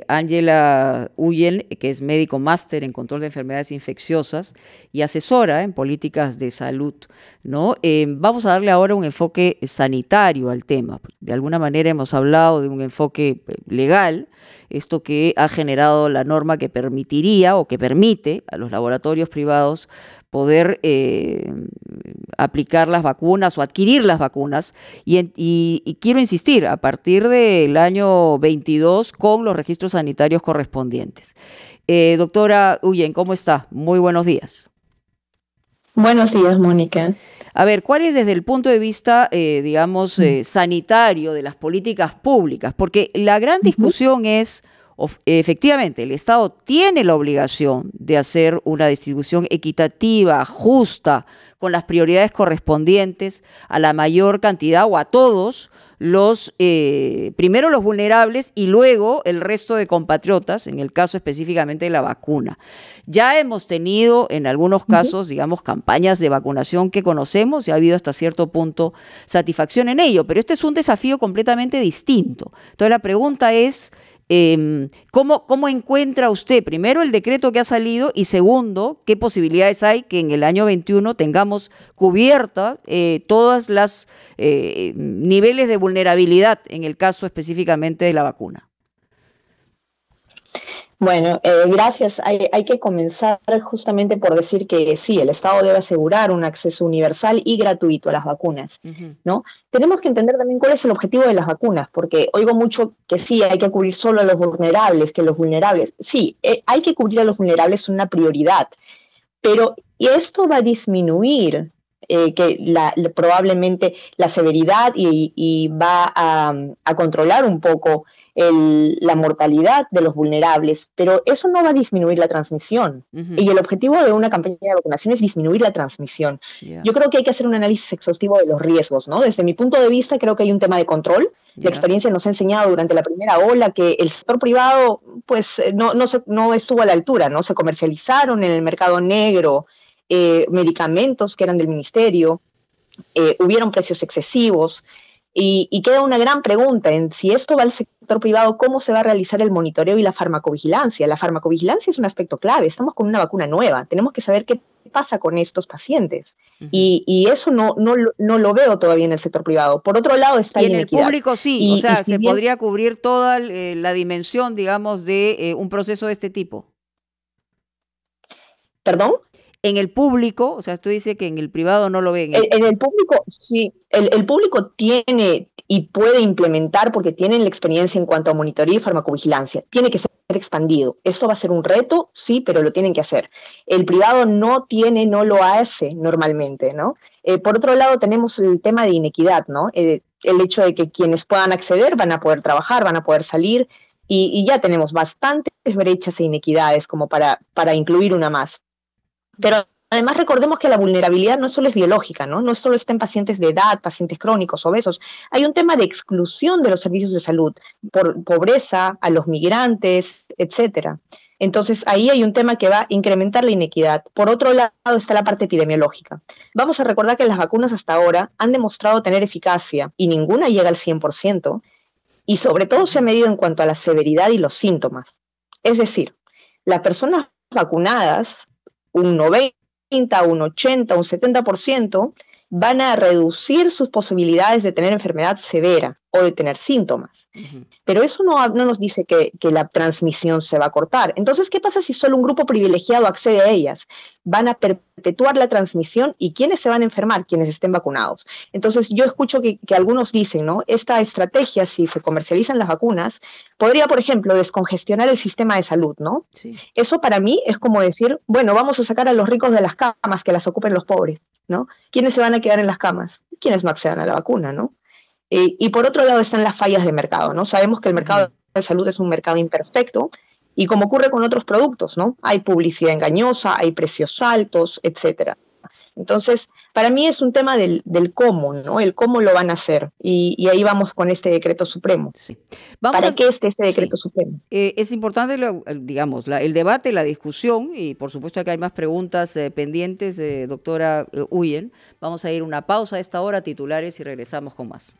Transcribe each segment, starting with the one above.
Ángela Huyen, que es médico máster en control de enfermedades infecciosas y asesora en políticas de salud, ¿no? Vamos a darle ahora un enfoque sanitario al tema. De alguna manera hemos hablado de un enfoque legal, esto que ha generado la norma que permitiría o que permite a los laboratorios privados poder aplicar las vacunas o adquirir las vacunas y quiero insistir, a partir del año 22 con los registros sanitarios correspondientes. Doctora Huyen, ¿cómo está? Muy buenos días. Buenos días, Mónica. A ver, ¿cuál es desde el punto de vista, sanitario de las políticas públicas? Porque la gran discusión es, efectivamente, el Estado tiene la obligación de hacer una distribución equitativa, justa, con las prioridades correspondientes a la mayor cantidad o a todos los, primero los vulnerables y luego el resto de compatriotas, en el caso específicamente de la vacuna. Ya hemos tenido en algunos casos, digamos, campañas de vacunación que conocemos y ha habido hasta cierto punto satisfacción en ello, pero este es un desafío completamente distinto. Entonces la pregunta es, ¿cómo encuentra usted, primero, el decreto que ha salido y segundo, qué posibilidades hay que en el año 21 tengamos cubiertas todas las niveles de vulnerabilidad en el caso específicamente de la vacuna? Bueno, gracias. Hay que comenzar justamente por decir que sí, el Estado debe asegurar un acceso universal y gratuito a las vacunas, ¿no? Tenemos que entender también cuál es el objetivo de las vacunas, porque oigo mucho que sí, hay que cubrir solo a los vulnerables, que los vulnerables, sí, hay que cubrir a los vulnerables, es una prioridad, pero esto va a disminuir probablemente la severidad y va a controlar un poco la mortalidad de los vulnerables, pero eso no va a disminuir la transmisión. Y el objetivo de una campaña de vacunación es disminuir la transmisión. Yo creo que hay que hacer un análisis exhaustivo de los riesgos, ¿no? Desde mi punto de vista, creo que hay un tema de control. La experiencia nos ha enseñado durante la primera ola que el sector privado pues no estuvo a la altura, ¿no? Se comercializaron en el mercado negro medicamentos que eran del ministerio, hubieron precios excesivos, y queda una gran pregunta en si esto va al sector privado, ¿cómo se va a realizar el monitoreo y la farmacovigilancia? La farmacovigilancia es un aspecto clave, estamos con una vacuna nueva, tenemos que saber qué pasa con estos pacientes, y eso no lo veo todavía en el sector privado. Por otro lado está la inequidad. Y en el público sí, o sea, se podría cubrir toda la dimensión, digamos, de un proceso de este tipo. ¿Perdón? En el público, o sea, tú dices que en el privado no lo ven. En el público, sí, el público tiene y puede implementar porque tienen la experiencia en cuanto a monitoreo y farmacovigilancia. Tiene que ser expandido. Esto va a ser un reto, sí, pero lo tienen que hacer. El privado no lo hace normalmente, ¿no? Por otro lado, tenemos el tema de inequidad, ¿no? El hecho de que quienes puedan acceder van a poder trabajar, van a poder salir, y ya tenemos bastantes brechas e inequidades como para incluir una más. Pero además recordemos que la vulnerabilidad no solo es biológica, ¿no? No solo está en pacientes de edad, pacientes crónicos, obesos. Hay un tema de exclusión de los servicios de salud por pobreza, a los migrantes, etcétera. Entonces ahí hay un tema que va a incrementar la inequidad. Por otro lado está la parte epidemiológica. Vamos a recordar que las vacunas hasta ahora han demostrado tener eficacia y ninguna llega al 100%, y sobre todo se ha medido en cuanto a la severidad y los síntomas. Es decir, las personas vacunadas, un 90, un 80, un 70%, van a reducir sus posibilidades de tener enfermedad severa o de tener síntomas. Pero eso no nos dice que la transmisión se va a cortar. Entonces, ¿qué pasa si solo un grupo privilegiado accede a ellas? Van a perpetuar la transmisión, y ¿quiénes se van a enfermar? Quienes estén vacunados. Entonces, yo escucho que algunos dicen, ¿no? Esta estrategia, si se comercializan las vacunas, podría, por ejemplo, descongestionar el sistema de salud, ¿no? Sí. Eso para mí es como decir, bueno, vamos a sacar a los ricos de las camas, que las ocupen los pobres, ¿no? ¿Quiénes se van a quedar en las camas? Quienes no accedan a la vacuna, ¿no? Y por otro lado están las fallas de mercado, ¿no? Sabemos que el mercado de salud es un mercado imperfecto, y como ocurre con otros productos, ¿no? Hay publicidad engañosa, hay precios altos, etcétera. Entonces, para mí es un tema del cómo, ¿no? El cómo lo van a hacer. Y ahí vamos con este decreto supremo. Sí. ¿Para qué este decreto supremo? Es importante, digamos, el debate, la discusión, y por supuesto que hay más preguntas pendientes, doctora Huyen. Vamos a ir a una pausa a esta hora, titulares, y regresamos con más.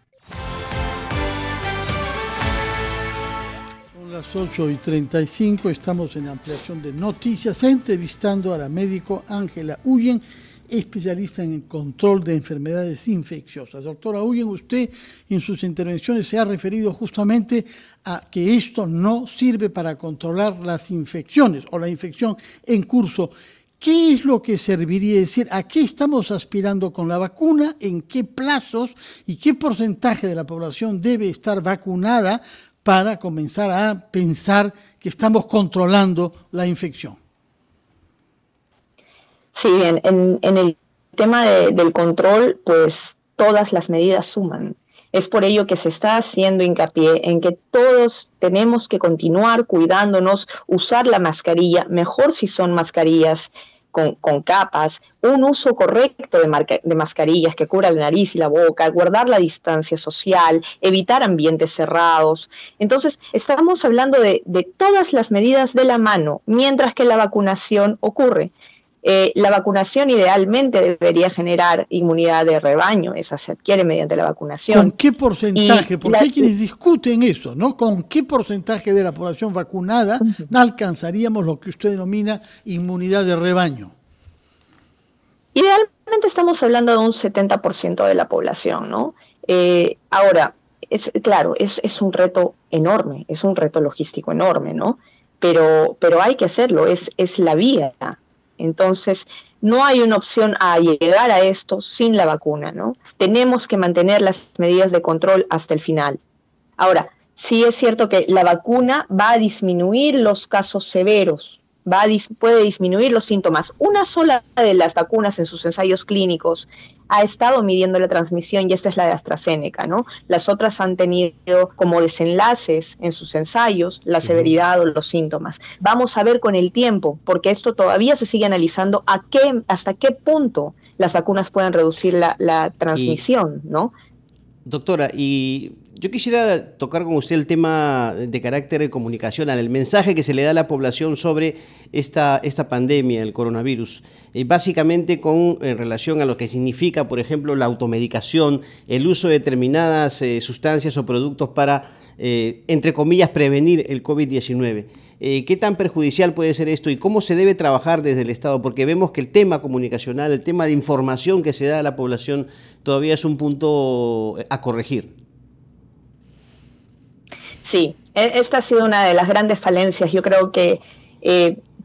Son las 8:35 estamos en ampliación de noticias, entrevistando a la médico Ángela Huyen, especialista en el control de enfermedades infecciosas. Doctora Huyen, usted en sus intervenciones se ha referido justamente a que esto no sirve para controlar las infecciones o la infección en curso. ¿Qué es lo que serviría? Es decir, ¿a qué estamos aspirando con la vacuna? ¿En qué plazos? ¿Y qué porcentaje de la población debe estar vacunada para comenzar a pensar que estamos controlando la infección? Sí, bien, en el tema del control, pues todas las medidas suman. Es por ello que se está haciendo hincapié en que todos tenemos que continuar cuidándonos, usar la mascarilla, mejor si son mascarillas con capas, un uso correcto de mascarillas que cubra la nariz y la boca, guardar la distancia social, evitar ambientes cerrados. Entonces, estamos hablando de todas las medidas de la mano, mientras que la vacunación ocurre. La vacunación idealmente debería generar inmunidad de rebaño, esa se adquiere mediante la vacunación. ¿Con qué porcentaje? Porque hay quienes discuten eso, ¿no? ¿Con qué porcentaje de la población vacunada alcanzaríamos lo que usted denomina inmunidad de rebaño? Idealmente estamos hablando de un 70% de la población, ¿no? Ahora, claro, es un reto enorme, es un reto logístico enorme, ¿no? Pero hay que hacerlo, es la vía. Entonces, no hay una opción a llegar a esto sin la vacuna, ¿no? Tenemos que mantener las medidas de control hasta el final. Ahora, sí es cierto que la vacuna va a disminuir los casos severos, puede disminuir los síntomas. Una sola de las vacunas en sus ensayos clínicos ha estado midiendo la transmisión y esta es la de AstraZeneca, ¿no? Las otras han tenido como desenlaces en sus ensayos la severidad o los síntomas. Vamos a ver con el tiempo, porque esto todavía se sigue analizando hasta qué punto las vacunas pueden reducir la transmisión, ¿no? Doctora, y yo quisiera tocar con usted el tema de carácter comunicacional, el mensaje que se le da a la población sobre esta pandemia, el coronavirus, básicamente en relación a lo que significa, por ejemplo, la automedicación, el uso de determinadas sustancias o productos para, entre comillas, prevenir el COVID-19. ¿Qué tan perjudicial puede ser esto y cómo se debe trabajar desde el Estado? Porque vemos que el tema comunicacional, el tema de información que se da a la población todavía es un punto a corregir. Sí, esta ha sido una de las grandes falencias. Yo creo que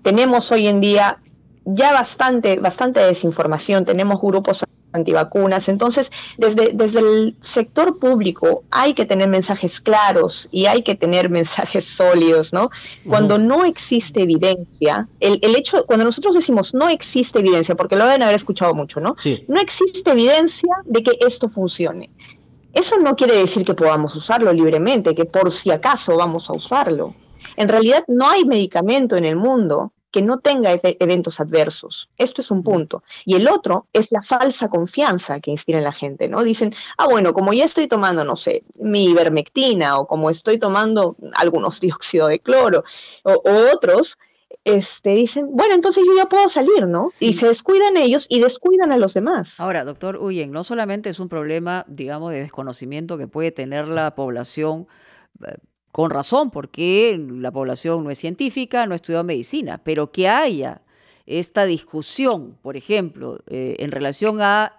tenemos hoy en día ya bastante desinformación, tenemos grupos antivacunas, entonces desde el sector público hay que tener mensajes claros y hay que tener mensajes sólidos, ¿no? Cuando no existe evidencia, el hecho, cuando nosotros decimos no existe evidencia, porque lo deben haber escuchado mucho, ¿no? Sí. No existe evidencia de que esto funcione. Eso no quiere decir que podamos usarlo libremente, que por si acaso vamos a usarlo. En realidad no hay medicamento en el mundo que no tenga eventos adversos. Esto es un punto. Y el otro es la falsa confianza que inspira en la gente, ¿no? Dicen, bueno, como ya estoy tomando, no sé, mi ivermectina o como estoy tomando algunos dióxido de cloro o otros, dicen, bueno, entonces yo ya puedo salir, ¿no? Sí. Y se descuidan ellos y descuidan a los demás. Ahora, doctor Huyen, no solamente es un problema, digamos, de desconocimiento que puede tener la población, con razón, porque la población no es científica, no ha estudiado medicina, pero que haya esta discusión, por ejemplo, en relación a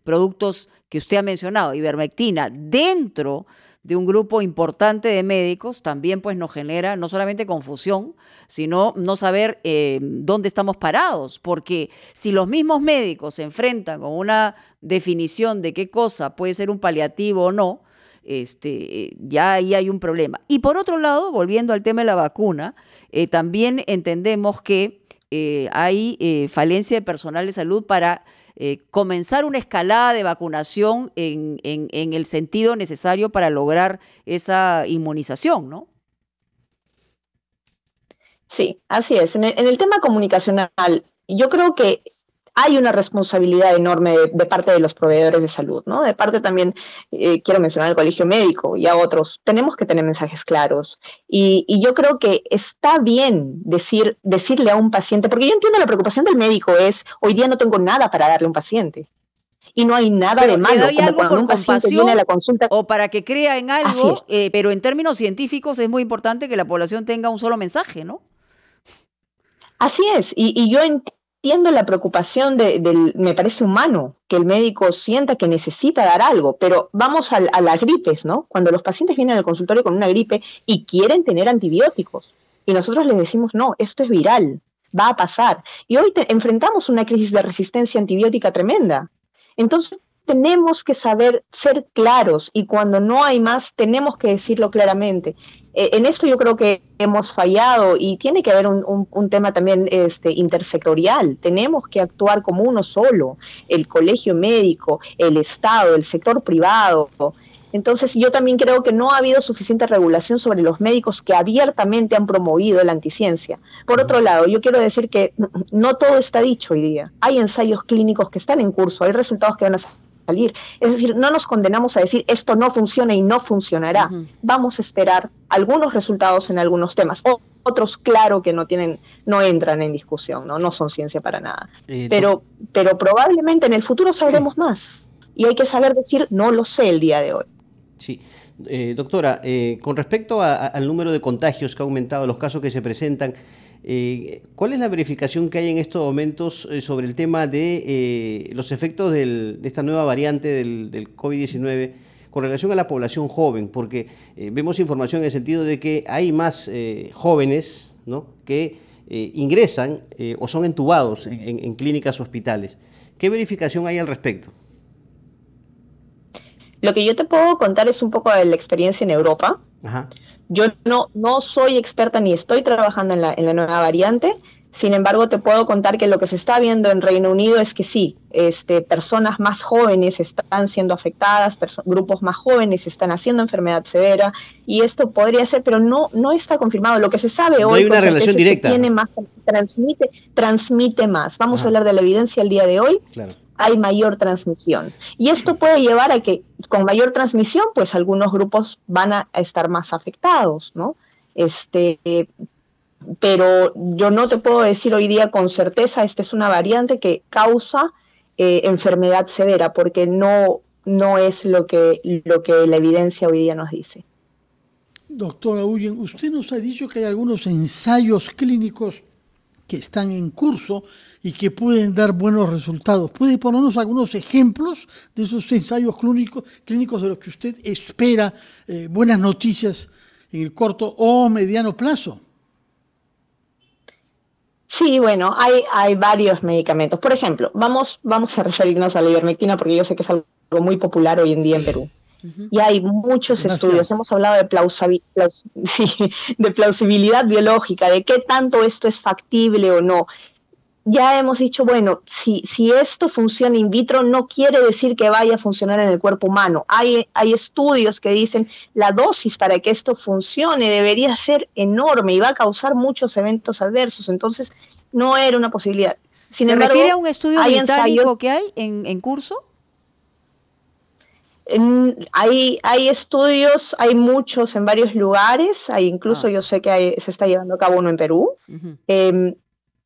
productos que usted ha mencionado, ivermectina, dentro de un grupo importante de médicos, también pues nos genera no solamente confusión, sino no saber dónde estamos parados, porque si los mismos médicos se enfrentan con una definición de qué cosa puede ser un paliativo o no, ya ahí hay un problema. Y por otro lado, volviendo al tema de la vacuna, también entendemos que hay falencia de personal de salud para comenzar una escalada de vacunación en el sentido necesario para lograr esa inmunización, ¿no? Sí, así es. En el tema comunicacional, yo creo que hay una responsabilidad enorme de parte de los proveedores de salud, ¿no? De parte también, quiero mencionar el Colegio Médico y a otros, tenemos que tener mensajes claros. Y yo creo que está bien decirle a un paciente, porque yo entiendo la preocupación del médico es, hoy día no tengo nada para darle a un paciente. Y no hay nada pero de malo, le doy como algo cuando por un paciente compasión viene a la consulta. o para que crea en algo, Así es. pero en términos científicos es muy importante que la población tenga un solo mensaje, ¿no? Así es, y yo entiendo la preocupación me parece humano que el médico sienta que necesita dar algo, pero vamos a las gripes, ¿no? Cuando los pacientes vienen al consultorio con una gripe y quieren tener antibióticos, y nosotros les decimos, no, esto es viral, va a pasar. Y hoy enfrentamos una crisis de resistencia antibiótica tremenda. Entonces, tenemos que saber ser claros y cuando no hay más, tenemos que decirlo claramente. En esto yo creo que hemos fallado y tiene que haber un tema también intersectorial. Tenemos que actuar como uno solo, el colegio médico, el Estado, el sector privado. Entonces yo también creo que no ha habido suficiente regulación sobre los médicos que abiertamente han promovido la anticiencia. Por otro lado, yo quiero decir que no todo está dicho hoy día. Hay ensayos clínicos que están en curso, hay resultados que van a salir. Es decir, no nos condenamos a decir esto no funciona y no funcionará. Vamos a esperar algunos resultados en algunos temas. Otros, claro, que no entran en discusión, no son ciencia para nada. Pero probablemente en el futuro sabremos más. Y hay que saber decir, no lo sé el día de hoy. Sí. Doctora, con respecto al número de contagios que ha aumentado, los casos que se presentan, ¿cuál es la verificación que hay en estos momentos sobre el tema de los efectos de esta nueva variante del COVID-19 con relación a la población joven? Porque vemos información en el sentido de que hay más jóvenes, ¿no?, que ingresan o son entubados en clínicas o hospitales. ¿Qué verificación hay al respecto? Lo que yo te puedo contar es un poco de la experiencia en Europa. Ajá. Yo no soy experta ni estoy trabajando en la nueva variante, sin embargo te puedo contar que lo que se está viendo en Reino Unido es que sí, personas más jóvenes están siendo afectadas, grupos más jóvenes están haciendo enfermedad severa y esto podría ser, pero no está confirmado. Lo que se sabe no hoy hay una relación directa. Es que tiene más, transmite más. Vamos a hablar de la evidencia el día de hoy. Claro. Hay mayor transmisión. Y esto puede llevar a que con mayor transmisión, pues algunos grupos van a estar más afectados, ¿no? Pero yo no te puedo decir hoy día con certeza, esta es una variante que causa enfermedad severa, porque no es lo que la evidencia hoy día nos dice. Doctora Huyen, usted nos ha dicho que hay algunos ensayos clínicos que están en curso y que pueden dar buenos resultados. ¿Puede ponernos algunos ejemplos de esos ensayos clínicos de los que usted espera buenas noticias en el corto o mediano plazo? Sí, bueno, hay varios medicamentos. Por ejemplo, vamos a referirnos a la ivermectina porque yo sé que es algo muy popular hoy en día en Perú. Y hay muchos estudios, hemos hablado de plausibilidad biológica, de qué tanto esto es factible o no. Ya hemos dicho, bueno, si esto funciona in vitro, no quiere decir que vaya a funcionar en el cuerpo humano. Hay estudios que dicen la dosis para que esto funcione debería ser enorme y va a causar muchos eventos adversos. Entonces, no era una posibilidad. Sin embargo, ¿se refiere a un estudio británico que hay en curso? Hay estudios, hay muchos en varios lugares, incluso yo sé que se está llevando a cabo uno en Perú.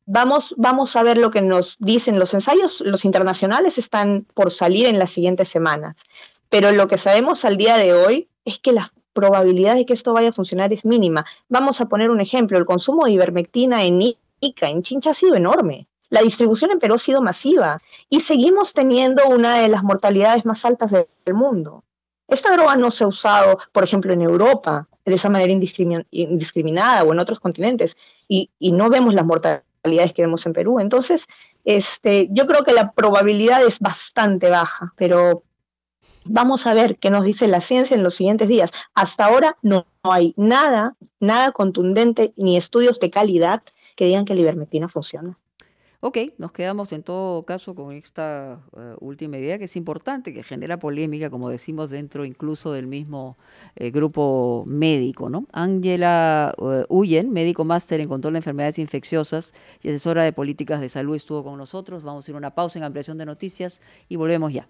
Vamos a ver lo que nos dicen los ensayos. Los internacionales están por salir en las siguientes semanas, pero lo que sabemos al día de hoy es que la probabilidad de que esto vaya a funcionar es mínima. Vamos a poner un ejemplo, el consumo de ivermectina en Ica, en Chincha, ha sido enorme. La distribución en Perú ha sido masiva y seguimos teniendo una de las mortalidades más altas del mundo. Esta droga no se ha usado, por ejemplo, en Europa de esa manera indiscriminada o en otros continentes y no vemos las mortalidades que vemos en Perú. Entonces, yo creo que la probabilidad es bastante baja, pero vamos a ver qué nos dice la ciencia en los siguientes días. Hasta ahora no hay nada contundente ni estudios de calidad que digan que la ivermectina funciona. Ok, nos quedamos en todo caso con esta última idea que es importante, que genera polémica, como decimos, dentro incluso del mismo grupo médico, ¿no? Ángela Huyen, médico máster en control de enfermedades infecciosas y asesora de políticas de salud, estuvo con nosotros. Vamos a ir a una pausa en Ampliación de Noticias y volvemos ya.